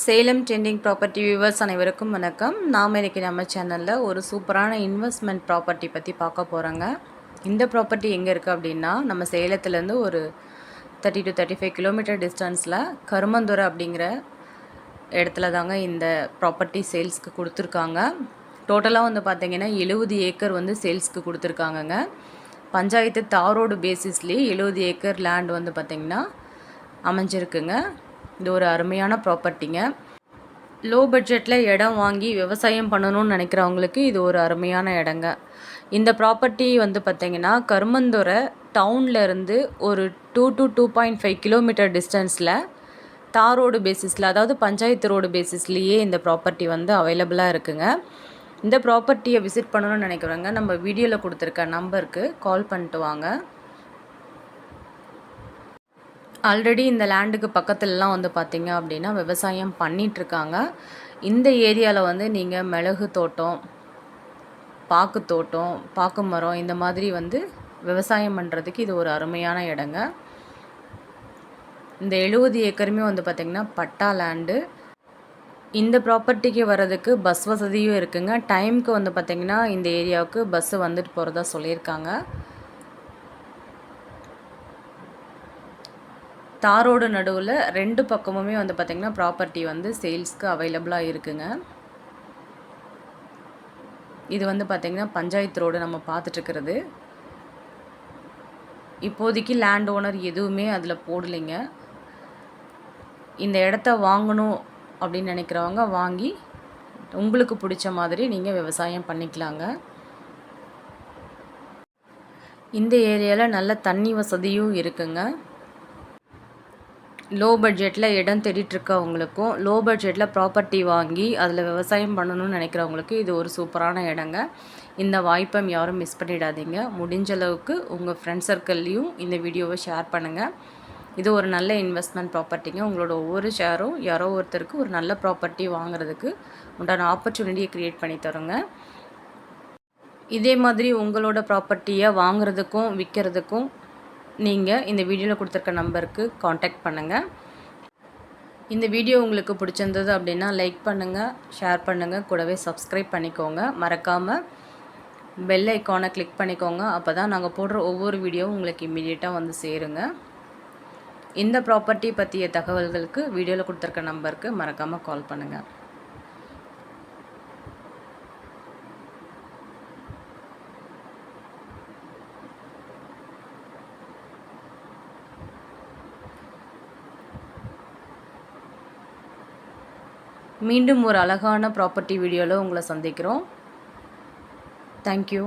Salem trending property viewers அனைவருக்கும் வணக்கம். நாம் இன்றைக்கி நம்ம சேனலில் ஒரு சூப்பரான இன்வெஸ்ட்மெண்ட் ப்ராப்பர்ட்டி பற்றி பார்க்க போகிறோங்க. இந்த ப்ராப்பர்ட்டி எங்கே இருக்குது அப்படின்னா, நம்ம சேலத்துலேருந்து ஒரு 30 to 35 கிலோமீட்டர் டிஸ்டன்ஸில் கருமந்துறை அப்படிங்கிற இடத்துல தாங்க இந்த ப்ராப்பர்ட்டி சேல்ஸ்க்கு கொடுத்துருக்காங்க. டோட்டலாக வந்து பார்த்திங்கன்னா 70 ஏக்கர் வந்து சேல்ஸ்க்கு கொடுத்துருக்காங்கங்க. பஞ்சாயத்து தாரோடு பேசிஸ்லேயே 70 ஏக்கர் லேண்ட் வந்து பார்த்திங்கன்னா அமைஞ்சிருக்குங்க. இது ஒரு அருமையான ப்ராப்பர்ட்டிங்க. லோ பட்ஜெட்டில் இடம் வாங்கி விவசாயம் பண்ணணும்னு நினைக்கிறவங்களுக்கு இது ஒரு அருமையான இடங்க. இந்த ப்ராப்பர்ட்டி வந்து பார்த்திங்கன்னா கருமந்துறை டவுன்லேருந்து ஒரு 2 to 2.5 கிலோமீட்டர் டிஸ்டன்ஸில் தார் ரோடு பேசிஸில், அதாவது பஞ்சாயத்து ரோடு பேசிஸ்லேயே இந்த ப்ராப்பர்ட்டி வந்து அவைலபிளாக இருக்குங்க. இந்த ப்ராப்பர்ட்டியை விசிட் பண்ணணும்னு நினைக்கிறவங்க நம்ம வீடியோவில் கொடுத்துருக்க நம்பருக்கு கால் பண்ணிட்டு வாங்க. ஆல்ரெடி இந்த லேண்டுக்கு பக்கத்துலலாம் வந்து பார்த்திங்க அப்படின்னா விவசாயம் பண்ணிகிட்ருக்காங்க. இந்த ஏரியாவில் வந்து நீங்கள் மிளகு தோட்டம், பாக்கு தோட்டம், பாக்கு மரம் இந்த மாதிரி வந்து விவசாயம் பண்ணுறதுக்கு இது ஒரு அருமையான இடங்க. இந்த 70 ஏக்கருமே வந்து பார்த்திங்கன்னா பட்டா லேண்டு. இந்த ப்ராப்பர்ட்டிக்கு வர்றதுக்கு பஸ் வசதியும் இருக்குங்க. டைமுக்கு வந்து பார்த்திங்கன்னா இந்த ஏரியாவுக்கு பஸ்ஸு வந்துட்டு போகிறதா சொல்லியிருக்காங்க. தாரோடு நடுவில் 2 பக்கமுமே வந்து பார்த்திங்கன்னா ப்ராப்பர்ட்டி வந்து சேல்ஸ்க்கு அவைலபிளாக இருக்குங்க. இது வந்து பார்த்திங்கன்னா பஞ்சாயத்து ரோடு நம்ம பார்த்துட்ருக்கிறது. இப்போதைக்கு லேண்ட் ஓனர் எதுவுமே அதில் போடலைங்க. இந்த இடத்த வாங்கணும் அப்படின்னு நினைக்கிறவங்க வாங்கி உங்களுக்கு பிடிச்ச மாதிரி நீங்கள் விவசாயம் பண்ணிக்கலாங்க. இந்த ஏரியாவில் நல்ல தண்ணி வசதியும் இருக்குங்க. லோ பட்ஜெட்டில் இடம் தேடிட்டுருக்கவங்களுக்கும் லோ பட்ஜெட்டில் ப்ராப்பர்ட்டி வாங்கி அதில் விவசாயம் பண்ணணும்னு நினைக்கிறவங்களுக்கு இது ஒரு சூப்பரான இடங்க. இந்த வாய்ப்பை யாரும் மிஸ் பண்ணிடாதீங்க. முடிஞ்ச அளவுக்கு உங்கள் ஃப்ரெண்ட் சர்க்கிள்லேயும் இந்த வீடியோவை ஷேர் பண்ணுங்கள். இது ஒரு நல்ல இன்வெஸ்ட்மெண்ட் ப்ராப்பர்ட்டிங்க. உங்களோட ஒவ்வொரு ஷேரும் யாரோ ஒருத்தருக்கு ஒரு நல்ல ப்ராப்பர்ட்டி வாங்குறதுக்கு உண்டான ஆப்பர்ச்சுனிட்டியை க்ரியேட் பண்ணி தருங்க. இதே மாதிரி உங்களோட ப்ராப்பர்ட்டியை வாங்குறதுக்கும் விற்கிறதுக்கும் நீங்கள் இந்த வீடியோவில் கொடுத்துருக்க நம்பருக்கு காண்டாக்ட் பண்ணுங்கள். இந்த வீடியோ உங்களுக்கு பிடிச்சிருந்தது அப்படின்னா லைக் பண்ணுங்கள், ஷேர் பண்ணுங்கள், கூடவே சப்ஸ்கிரைப் பண்ணிக்கோங்க. மறக்காமல் பெல் ஐக்கானை கிளிக் பண்ணிக்கோங்க. அப்போ தான் நாங்கள் போடுற ஒவ்வொரு வீடியோவும் உங்களுக்கு இம்மீடியட்டாக வந்து சேருங்க. இந்த ப்ராப்பர்ட்டி பற்றிய தகவல்களுக்கு வீடியோவில் கொடுத்துருக்க நம்பருக்கு மறக்காமல் கால் பண்ணுங்கள். மீண்டும் ஒரு அழகான ப்ராப்பர்ட்டி வீடியோவில் உங்களை சந்திக்கிறோம். தேங்க்யூ.